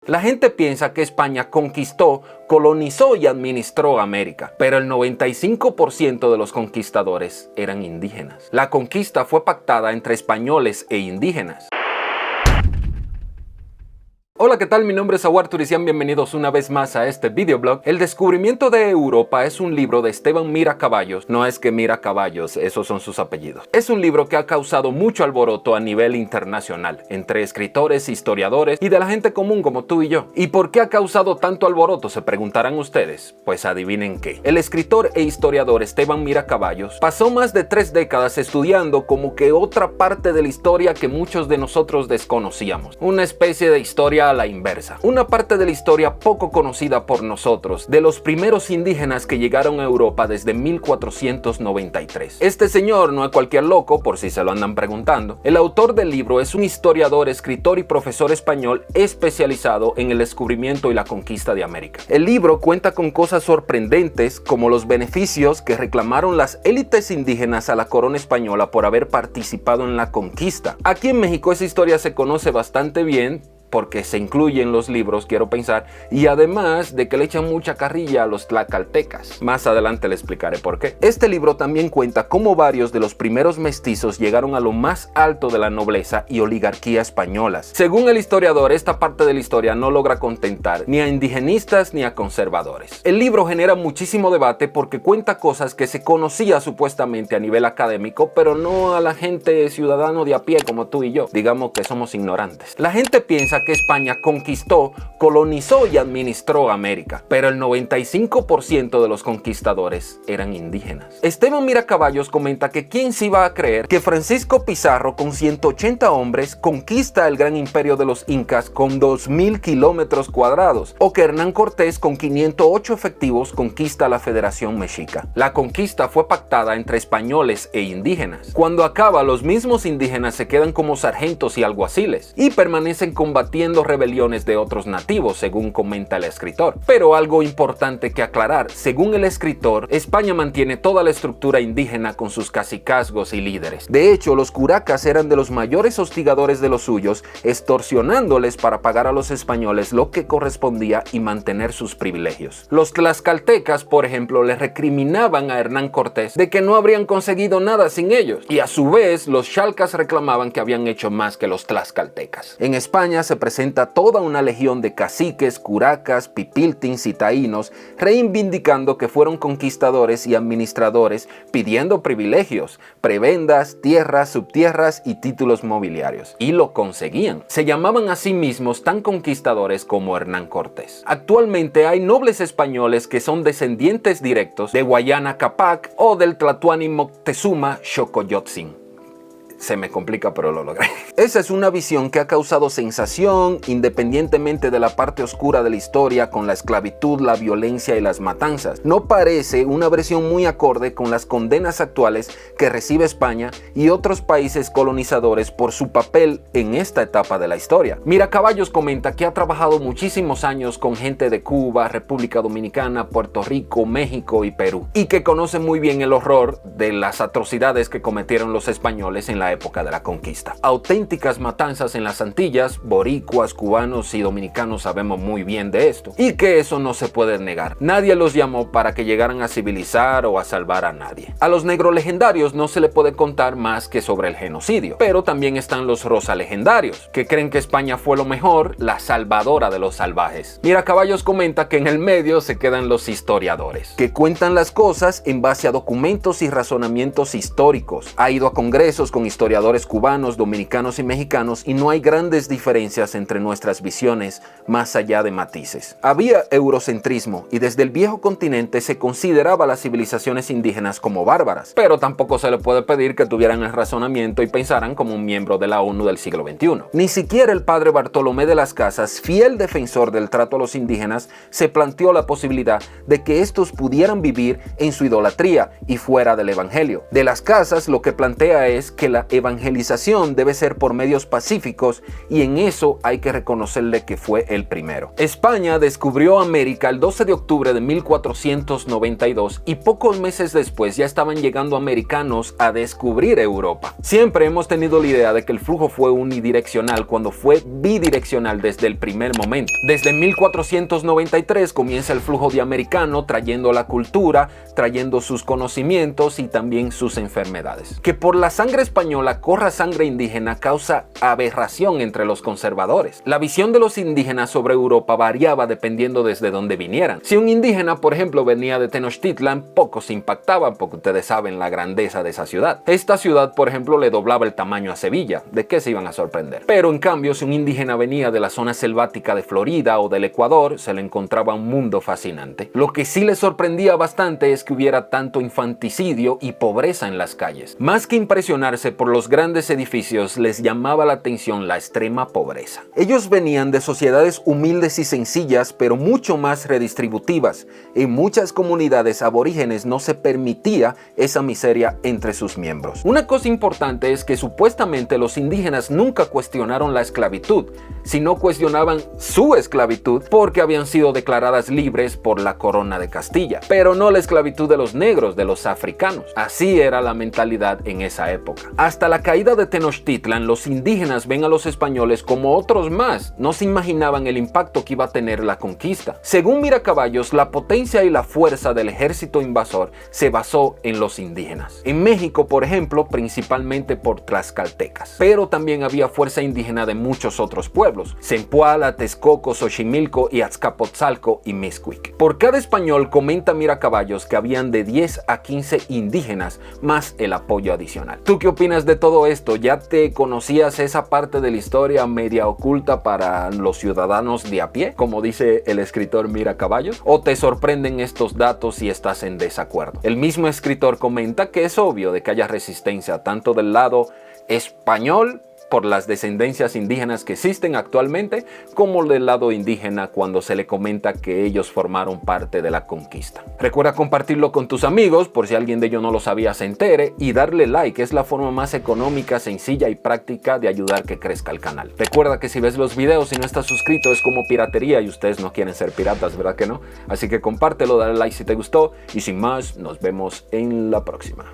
La gente piensa que España conquistó, colonizó y administró América, pero el 95% de los conquistadores eran indígenas. La conquista fue pactada entre españoles e indígenas. Hola, ¿qué tal? Mi nombre es Aguar Turicián, bienvenidos una vez más a este videoblog. El descubrimiento de Europa es un libro de Esteban Mira Caballos. No es que Mira Caballos, esos son sus apellidos. Es un libro que ha causado mucho alboroto a nivel internacional, entre escritores, historiadores y de la gente común como tú y yo. ¿Y por qué ha causado tanto alboroto? Se preguntarán ustedes. Pues adivinen qué. El escritor e historiador Esteban Mira Caballos pasó más de 3 décadas estudiando como que otra parte de la historia que muchos de nosotros desconocíamos. Una especie de historia a la inversa. Una parte de la historia poco conocida por nosotros, de los primeros indígenas que llegaron a Europa desde 1493. Este señor no es cualquier loco, por si se lo andan preguntando. El autor del libro es un historiador, escritor y profesor español especializado en el descubrimiento y la conquista de América. El libro cuenta con cosas sorprendentes como los beneficios que reclamaron las élites indígenas a la corona española por haber participado en la conquista. Aquí en México esa historia se conoce bastante bien, porque se incluye en los libros, quiero pensar, y además de que le echan mucha carrilla a los tlaxcaltecas. Más adelante le explicaré por qué. Este libro también cuenta cómo varios de los primeros mestizos llegaron a lo más alto de la nobleza y oligarquía españolas. Según el historiador, esta parte de la historia no logra contentar ni a indigenistas ni a conservadores. El libro genera muchísimo debate porque cuenta cosas que se conocía supuestamente a nivel académico, pero no a la gente ciudadano de a pie como tú y yo. Digamos que somos ignorantes. La gente piensa que España conquistó, colonizó y administró América, pero el 95% de los conquistadores eran indígenas. Esteban Mira Caballos comenta que quién se iba a creer que Francisco Pizarro con 180 hombres conquista el gran imperio de los incas con 2000 kilómetros cuadrados, o que Hernán Cortés con 508 efectivos conquista la Federación Mexica. La conquista fue pactada entre españoles e indígenas. Cuando acaba, los mismos indígenas se quedan como sargentos y alguaciles y permanecen combatiendo rebeliones de otros nativos, según comenta el escritor. Pero algo importante que aclarar, según el escritor, España mantiene toda la estructura indígena con sus cacicazgos y líderes. De hecho, los curacas eran de los mayores hostigadores de los suyos, extorsionándoles para pagar a los españoles lo que correspondía y mantener sus privilegios. Los tlaxcaltecas, por ejemplo, le recriminaban a Hernán Cortés de que no habrían conseguido nada sin ellos, y a su vez los xalcas reclamaban que habían hecho más que los tlaxcaltecas. En España se presenta toda una legión de caciques, curacas, pipiltins y taínos, reivindicando que fueron conquistadores y administradores, pidiendo privilegios, prebendas, tierras, subtierras y títulos mobiliarios. Y lo conseguían. Se llamaban a sí mismos tan conquistadores como Hernán Cortés. Actualmente hay nobles españoles que son descendientes directos de Guayana Capac o del Tlatoani Moctezuma Xocoyotzin. Se me complica, pero lo logré. Esa es una visión que ha causado sensación independientemente de la parte oscura de la historia con la esclavitud, la violencia y las matanzas. No parece una versión muy acorde con las condenas actuales que recibe España y otros países colonizadores por su papel en esta etapa de la historia. Mira Caballos comenta que ha trabajado muchísimos años con gente de Cuba, República Dominicana, Puerto Rico, México y Perú, y que conoce muy bien el horror de las atrocidades que cometieron los españoles en la época de la conquista. Auténticas matanzas en las Antillas, boricuas, cubanos y dominicanos sabemos muy bien de esto, y que eso no se puede negar. Nadie los llamó para que llegaran a civilizar o a salvar a nadie. A los negros legendarios no se le puede contar más que sobre el genocidio, pero también están los rosa legendarios, que creen que España fue lo mejor, la salvadora de los salvajes. Mira Caballos comenta que en el medio se quedan los historiadores, que cuentan las cosas en base a documentos y razonamientos históricos. Ha ido a congresos con historiadores cubanos, dominicanos y mexicanos, y no hay grandes diferencias entre nuestras visiones más allá de matices. Había eurocentrismo y desde el viejo continente se consideraba a las civilizaciones indígenas como bárbaras, pero tampoco se le puede pedir que tuvieran el razonamiento y pensaran como un miembro de la ONU del siglo XXI. Ni siquiera el padre Bartolomé de las Casas, fiel defensor del trato a los indígenas, se planteó la posibilidad de que estos pudieran vivir en su idolatría y fuera del evangelio. De las Casas lo que plantea es que la evangelización debe ser por medios pacíficos y en eso hay que reconocerle que fue el primero. España descubrió América el 12 de octubre de 1492 y pocos meses después ya estaban llegando americanos a descubrir Europa. Siempre hemos tenido la idea de que el flujo fue unidireccional cuando fue bidireccional desde el primer momento. Desde 1493 comienza el flujo de americano trayendo la cultura, trayendo sus conocimientos y también sus enfermedades. Que por la sangre española corra sangre indígena causa aberración entre los conservadores. La visión de los indígenas sobre Europa variaba dependiendo desde dónde vinieran. Si un indígena, por ejemplo, venía de Tenochtitlan, poco se impactaba porque ustedes saben la grandeza de esa ciudad. Esta ciudad, por ejemplo, le doblaba el tamaño a Sevilla. ¿De qué se iban a sorprender? Pero en cambio, si un indígena venía de la zona selvática de Florida o del Ecuador, se le encontraba un mundo fascinante. Lo que sí le sorprendía bastante es que hubiera tanto infanticidio y pobreza en las calles. Más que impresionarse por los grandes edificios, les llamaba la atención la extrema pobreza. Ellos venían de sociedades humildes y sencillas, pero mucho más redistributivas. En muchas comunidades aborígenes no se permitía esa miseria entre sus miembros. Una cosa importante es que supuestamente los indígenas nunca cuestionaron la esclavitud, sino cuestionaban su esclavitud porque habían sido declaradas libres por la corona de Castilla, pero no la esclavitud de los negros, de los africanos. Así era la mentalidad en esa época. Hasta la caída de Tenochtitlan, los indígenas ven a los españoles como otros más. No se imaginaban el impacto que iba a tener la conquista. Según Miracaballos, la potencia y la fuerza del ejército invasor se basó en los indígenas. En México, por ejemplo, principalmente por tlaxcaltecas. Pero también había fuerza indígena de muchos otros pueblos: Zempoala, Texcoco, Xochimilco y Azcapotzalco y Mixquic. Por cada español, comenta Miracaballos, que habían de 10 a 15 indígenas más el apoyo adicional. ¿Tú qué opinas de todo esto? ¿Ya te conocías esa parte de la historia media oculta para los ciudadanos de a pie, como dice el escritor Miracaballos? ¿O te sorprenden estos datos y estás en desacuerdo? El mismo escritor comenta que es obvio de que haya resistencia tanto del lado español por las descendencias indígenas que existen actualmente, como del lado indígena cuando se le comenta que ellos formaron parte de la conquista. Recuerda compartirlo con tus amigos por si alguien de ellos no lo sabía se entere, y darle like. Es la forma más económica, sencilla y práctica de ayudar que crezca el canal. Recuerda que si ves los videos y no estás suscrito es como piratería y ustedes no quieren ser piratas, ¿verdad que no? Así que compártelo, dale like si te gustó y sin más, nos vemos en la próxima.